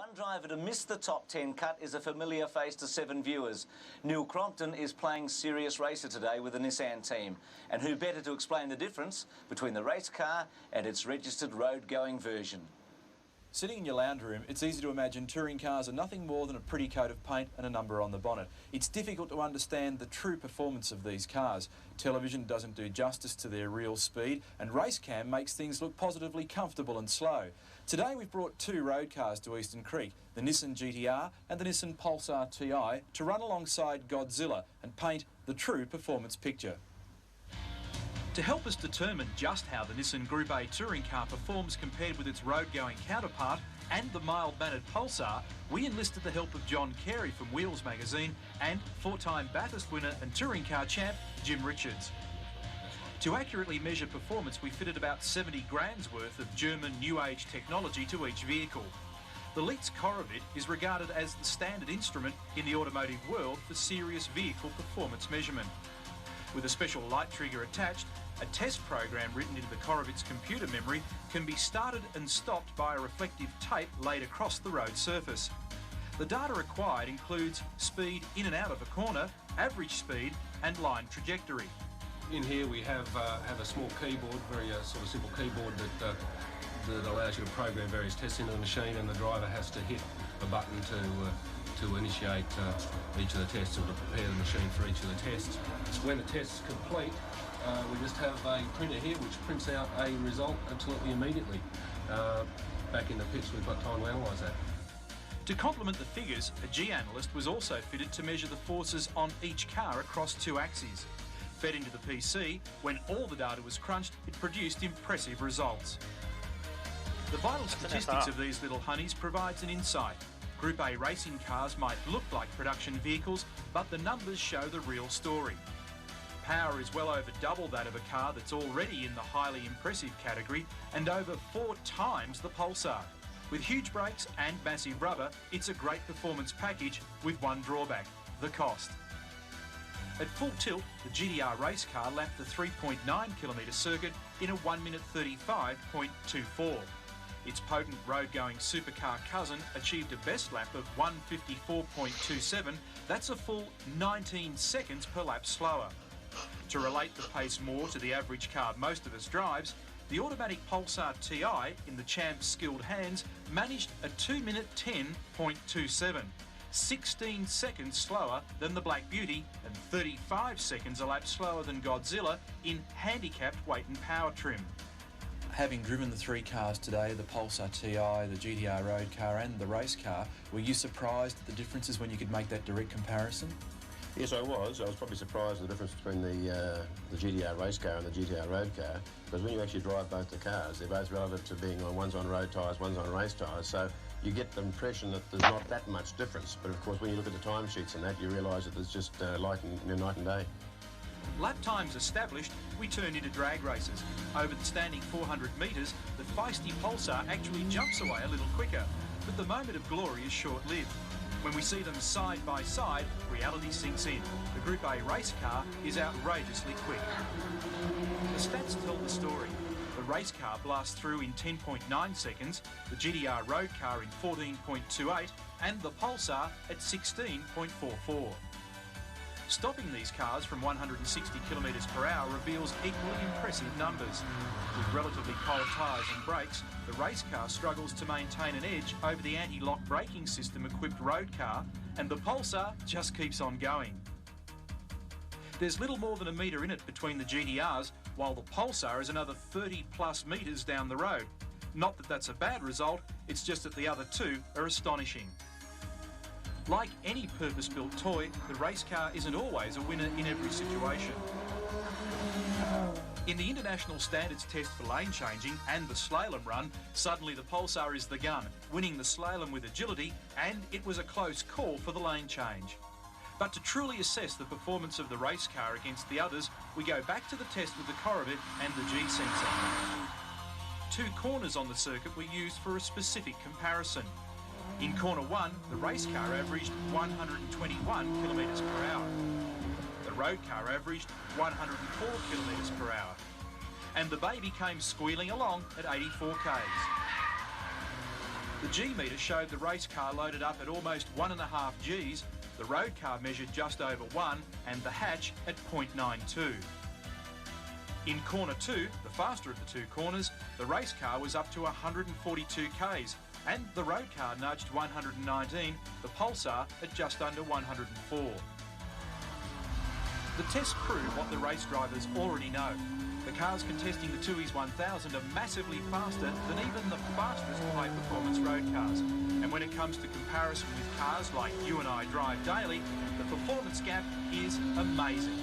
one driver to miss the top 10 cut is a familiar face to 7 viewers. Neil Crompton is playing serious racer today with the Nissan team. And who better to explain the difference between the race car and its registered road-going version? Sitting in your lounge room, it's easy to imagine touring cars are nothing more than a pretty coat of paint and a number on the bonnet. It's difficult to understand the true performance of these cars. Television doesn't do justice to their real speed, and race cam makes things look positively comfortable and slow. Today we've brought 2 road cars to Eastern Creek, the Nissan GTR and the Nissan Pulsar TI, to run alongside Godzilla and paint the true performance picture. To help us determine just how the Nissan Group A touring car performs compared with its road-going counterpart and the mild-mannered Pulsar, we enlisted the help of John Carey from Wheels magazine and 4-time Bathurst winner and touring car champ Jim Richards. To accurately measure performance, we fitted about 70 grand's worth of German New Age technology to each vehicle. The Leitz Corobit is regarded as the standard instrument in the automotive world for serious vehicle performance measurement. With a special light trigger attached, a test program written into the Corobit's computer memory can be started and stopped by a reflective tape laid across the road surface. The data required includes speed in and out of a corner, average speed and line trajectory. In here we have a small keyboard, very sort of simple keyboard that allows you to program various tests into the machine, and the driver has to hit a button to initiate each of the tests or to prepare the machine for each of the tests. When the test's complete, we just have a printer here which prints out a result absolutely immediately. Back in the pits we've got time to analyse that. To complement the figures, a G-analyst was also fitted to measure the forces on each car across 2 axes. Fed into the PC, when all the data was crunched, it produced impressive results. The vital statistics of these little honeys provides an insight. Group A racing cars might look like production vehicles, but the numbers show the real story. Power is well over double that of a car that's already in the highly impressive category and over 4 times the Pulsar. With huge brakes and massive rubber, it's a great performance package with one drawback: the cost. At full tilt, the GTR race car lapped the 3.9km circuit in a 1 minute 35.24. Its potent road-going supercar cousin achieved a best lap of 1:54.27. That's a full 19 seconds per lap slower. To relate the pace more to the average car most of us drives, the automatic Pulsar TI in the champ's skilled hands managed a 2 minute 10.27, 16 seconds slower than the Black Beauty and 35 seconds a lap slower than Godzilla in handicapped weight and power trim. Having driven the 3 cars today, the Pulsar TI, the GTR road car and the race car, were you surprised at the differences when you could make that direct comparison? Yes, I was. I was probably surprised at the difference between the GTR race car and the GTR road car, because when you actually drive both the cars, they're both relative to being on, one's on road tyres, one's on race tyres, so you get the impression that there's not that much difference. But of course, when you look at the timesheets and that, you realise that there's just night and day. Lap times established, we turned into drag races. Over the standing 400 metres, the feisty Pulsar actually jumps away a little quicker, but the moment of glory is short-lived. When we see them side by side, reality sinks in. The Group A race car is outrageously quick. The stats tell the story. The race car blasts through in 10.9 seconds, the GTR road car in 14.28, and the Pulsar at 16.44. Stopping these cars from 160km per hour reveals equally impressive numbers. With relatively cold tyres and brakes, the race car struggles to maintain an edge over the anti-lock braking system equipped road car, and the Pulsar just keeps on going. There's little more than a metre in it between the GTRs, while the Pulsar is another 30 plus metres down the road. Not that that's a bad result, it's just that the other 2 are astonishing. Like any purpose-built toy, the race car isn't always a winner in every situation. In the International Standards test for lane changing and the slalom run, suddenly the Pulsar is the gun, winning the slalom with agility, and it was a close call for the lane change. But to truly assess the performance of the race car against the others, we go back to the test with the Corobit and the G-sensor. 2 corners on the circuit were used for a specific comparison. In corner 1, the race car averaged 121km per hour. The road car averaged 104km per hour. And the baby came squealing along at 84 k's. The G meter showed the race car loaded up at almost 1.5 Gs, the road car measured just over 1, and the hatch at 0.92. In corner 2, the faster of the two corners, the race car was up to 142 k's, and the road car nudged 119, the Pulsar at just under 104. The tests prove what the race drivers already know. The cars contesting the Tooheys 1000 are massively faster than even the fastest high-performance road cars. And when it comes to comparison with cars like you and I drive daily, the performance gap is amazing.